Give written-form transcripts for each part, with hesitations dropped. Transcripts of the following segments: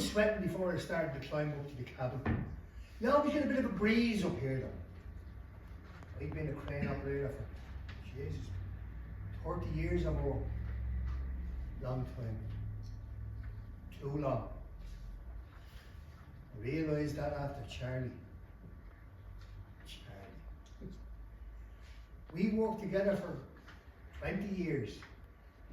was sweating before I started to climb up to the cabin. You always get a bit of a breeze up here though. I've been a crane operator for, Jesus, 30 years or more. Long time. Too long. I realised that after Charlie. We worked together for 20 years.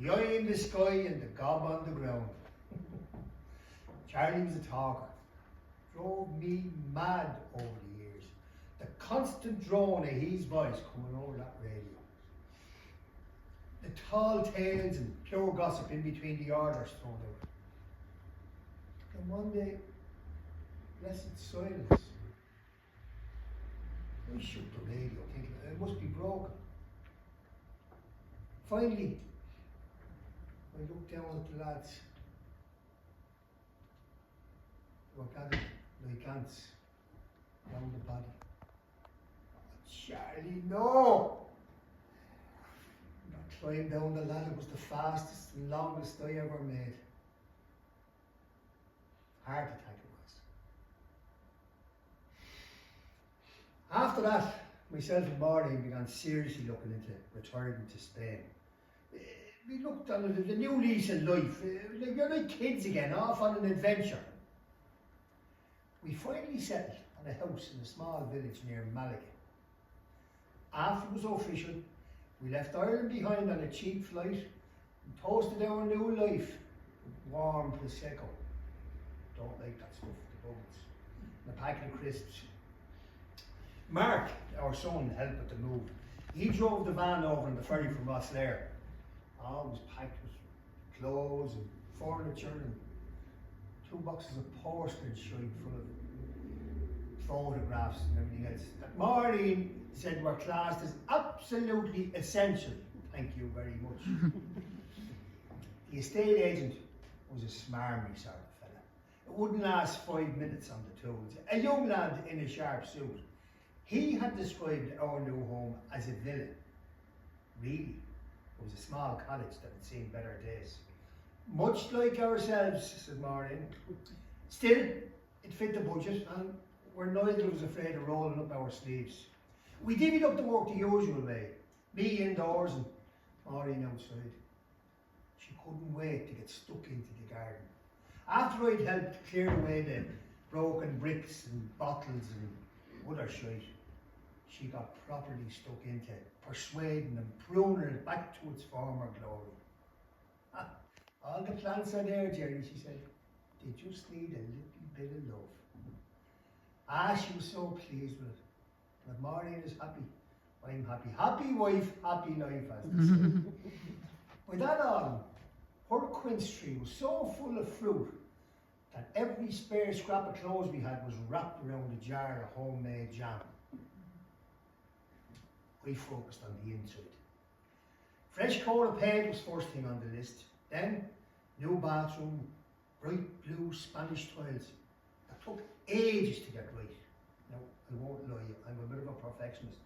The eye in the sky and the gob on the ground. Charlie was a talker. Drove me mad over the years. The constant drone of his voice coming over that radio. The tall tales and pure gossip in between the orders thrown out. And one day, blessed silence. I shook the radio thinking it must be broken. Finally, I looked down at the lads. They were gathered like ants round the body. Charlie, no! I climbed down the ladder. It was the fastest and longest I ever made. Heart attack it was. After that, myself and Marty began seriously looking into returning to Spain. We looked on it as a new lease of life. We're like kids again, off on an adventure. We finally settled on a house in a small village near Malaga. After it was official, we left Ireland behind on a cheap flight and toasted our new life with warm Prosecco. Don't like that stuff, the bubbles. And a packet of crisps. Mark, our son, helped with the move. He drove the van over on the ferry from Rosslare. Always packed with clothes and furniture and 2 boxes of postage showing full of photographs and everything else. That Maureen said were classed as absolutely essential. Thank you very much. The estate agent was a smarmy sort of fella. It wouldn't last 5 minutes on the tools. A young lad in a sharp suit. He had described our new home as a villa. Really, it was a small cottage that had seen better days. Much like ourselves, said Maureen. Still, it fit the budget and we're neither of us afraid of rolling up our sleeves. We divvied up the work the usual way. Me indoors and Maureen outside. She couldn't wait to get stuck into the garden. After I'd helped clear away the broken bricks and bottles and other shite, she got properly stuck into persuading and pruning it back to its former glory. All the plants are there, Jerry, she said. They just need a little bit of love. She was so pleased with it. But Maureen is happy. I'm happy. Happy wife, happy life, as they say. By that autumn, her quince tree was so full of fruit that every spare scrap of clothes we had was wrapped around a jar of homemade jam. We focused on the inside. Fresh coat of paint was first thing on the list. Then, new bathroom, bright blue Spanish tiles. That took ages to get right. Now, I won't lie, I'm a bit of a perfectionist.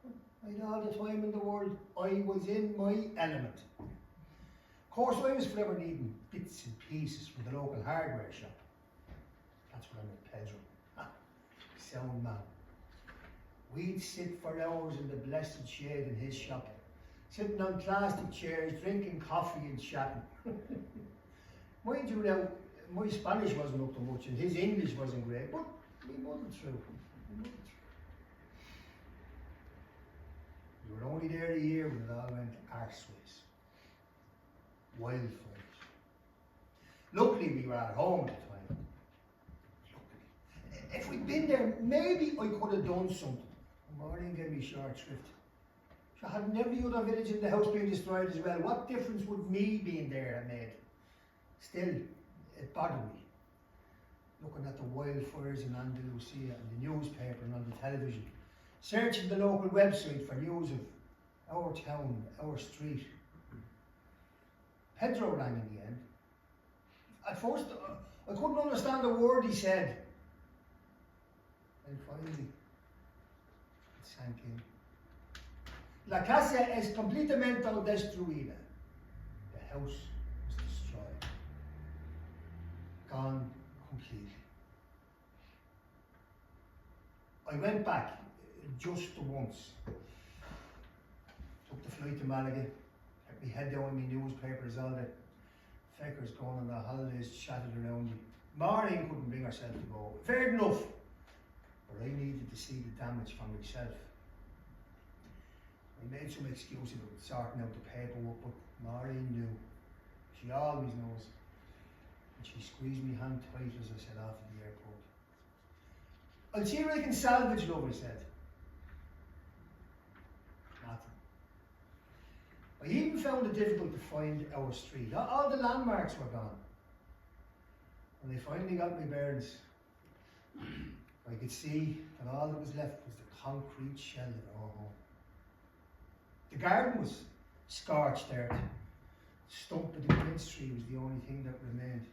I had all the time in the world. I was in my element. Of course, I was forever needing bits and pieces from the local hardware shop. That's when I met Pedro. Sound man. We'd sit for hours in the blessed shade in his shop, sitting on plastic chairs, drinking coffee and chatting. Mind you now, my Spanish wasn't up to much and his English wasn't great, but we muddled through. We were only there a year when it all went arseways. Wildfires. Luckily we were at home at the time. Luckily. If we'd been there, maybe I could have done something. Maureen gave me short shrift. So hadn't every other village in the house been destroyed as well? What difference would me being there have made? Still, it bothered me. Looking at the wildfires in Andalusia and the newspaper and on the television. Searching the local website for news of our town, our street. Pedro rang in the end. At first, I couldn't understand a word he said. And finally, it sank in. La casa es completamente destruida. The house was destroyed. gone completely. I went back just the once. Took the flight to Malaga, kept my head down in my newspapers, all the feckers going on the holidays, chatted around me. Maureen couldn't bring herself to go. Fair enough. But I needed to see the damage for myself. I made some excuse about sorting out the paperwork, but Maureen knew. She always knows. And she squeezed my hand tight as I set off to the airport. I'll see what I can salvage, love, I said. Nothing. I even found it difficult to find our street. All the landmarks were gone. When I finally got my bearings, I could see that all that was left was the concrete shell of our home. The garden was scorched earth. The stump of the quince tree was the only thing that remained.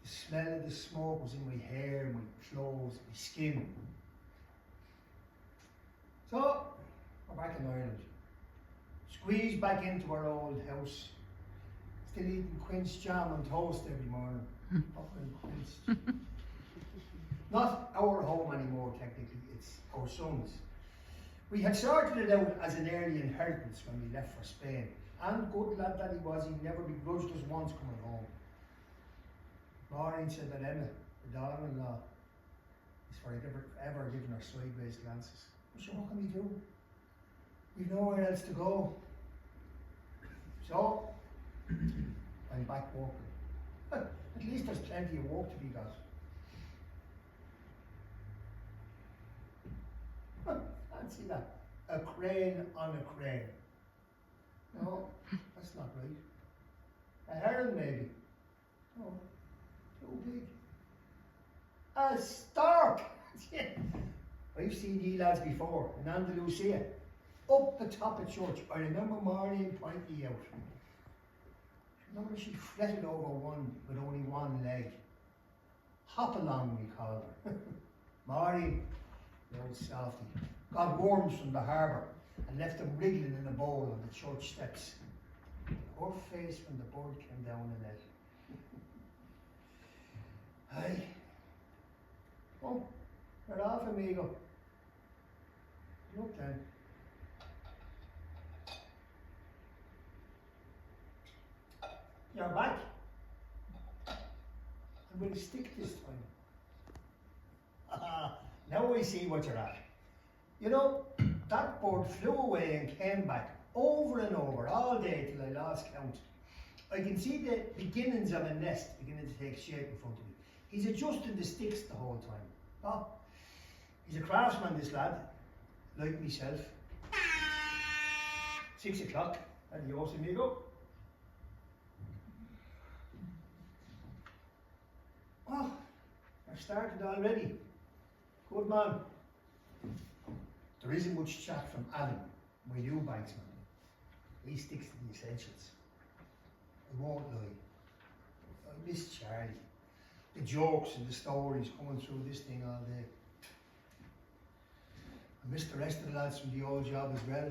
The smell of the smoke was in my hair, my clothes, my skin. So, we're back in Ireland. Squeezed back into our old house. Still eating quince jam and toast every morning. Fucking quince. Not our home anymore, technically, it's our son's. We had sorted it out as an early inheritance when we left for Spain. And good lad that he was, he never begrudged us once coming home. Maureen said that Emma, the daughter-in-law, is forever giving her sideways glances. But sure, what can we do? We've nowhere else to go. So, I'm back working. At least there's plenty of work to be got. Fancy that. A crane on a crane. No, that's not right. A heron maybe. No, too big. A stork! I've seen these lads before in Andalusia. Up the top of church. I remember Maureen pointing out. Remember she fretted over one with only one leg. Hop along, we called her. Maureen, the old softy, got worms from the harbour and left them wriggling in a bowl on the church steps. Her face when the bird came down in it. Aye. Oh, we're off, amigo. Look then. You're back. I'm going to stick this time. Now I see what you're at. You know, that bird flew away and came back over and over all day till I lost count. I can see the beginnings of a nest beginning to take shape in front of me. He's adjusting the sticks the whole time. Oh, he's a craftsman, this lad, like myself. 6 o'clock. Adios, amigo. Oh, I've started already. Good man. There isn't much chat from Adam, my new banksman. He sticks to the essentials. I won't lie. I miss Charlie. The jokes and the stories coming through this thing all day. I miss the rest of the lads from the old job as well.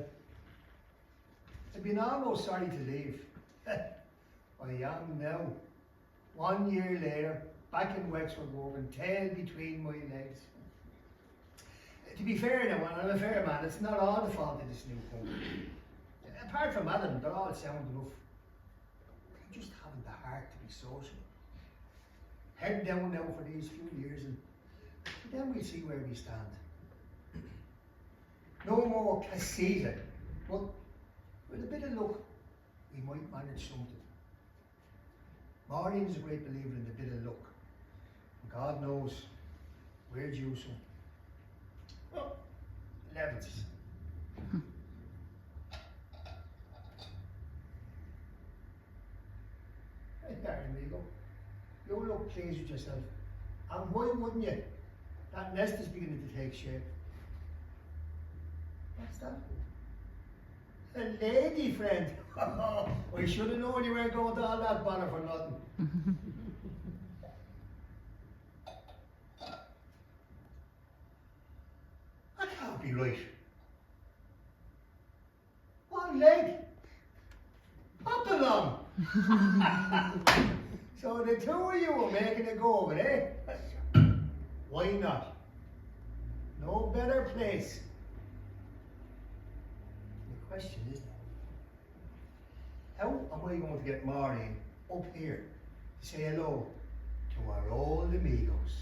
I've been almost sorry to leave. I am now. 1 year later, back in Wexford working, tail between my legs. To be fair now, and I'm a fair man, it's not all the fault of this new company. Apart from Adam, they're all sound enough. They just haven't the heart to be social. Head down now for these few years and then we'll see where we stand. No more casita, but with a bit of luck, we might manage something. Maureen is a great believer in the bit of luck. And God knows we're due some. Well, 11s. Hey, there, amigo. You look pleased with yourself. And why wouldn't you? That nest is beginning to take shape. What's that? A lady friend. I should have known you weren't going to all that bother for nothing. That can't be right. One leg. Hop along. So the two of you are making a go of it, eh? Why not? No better place. The question is, how am I going to get Maureen up here to say hello to our old amigos?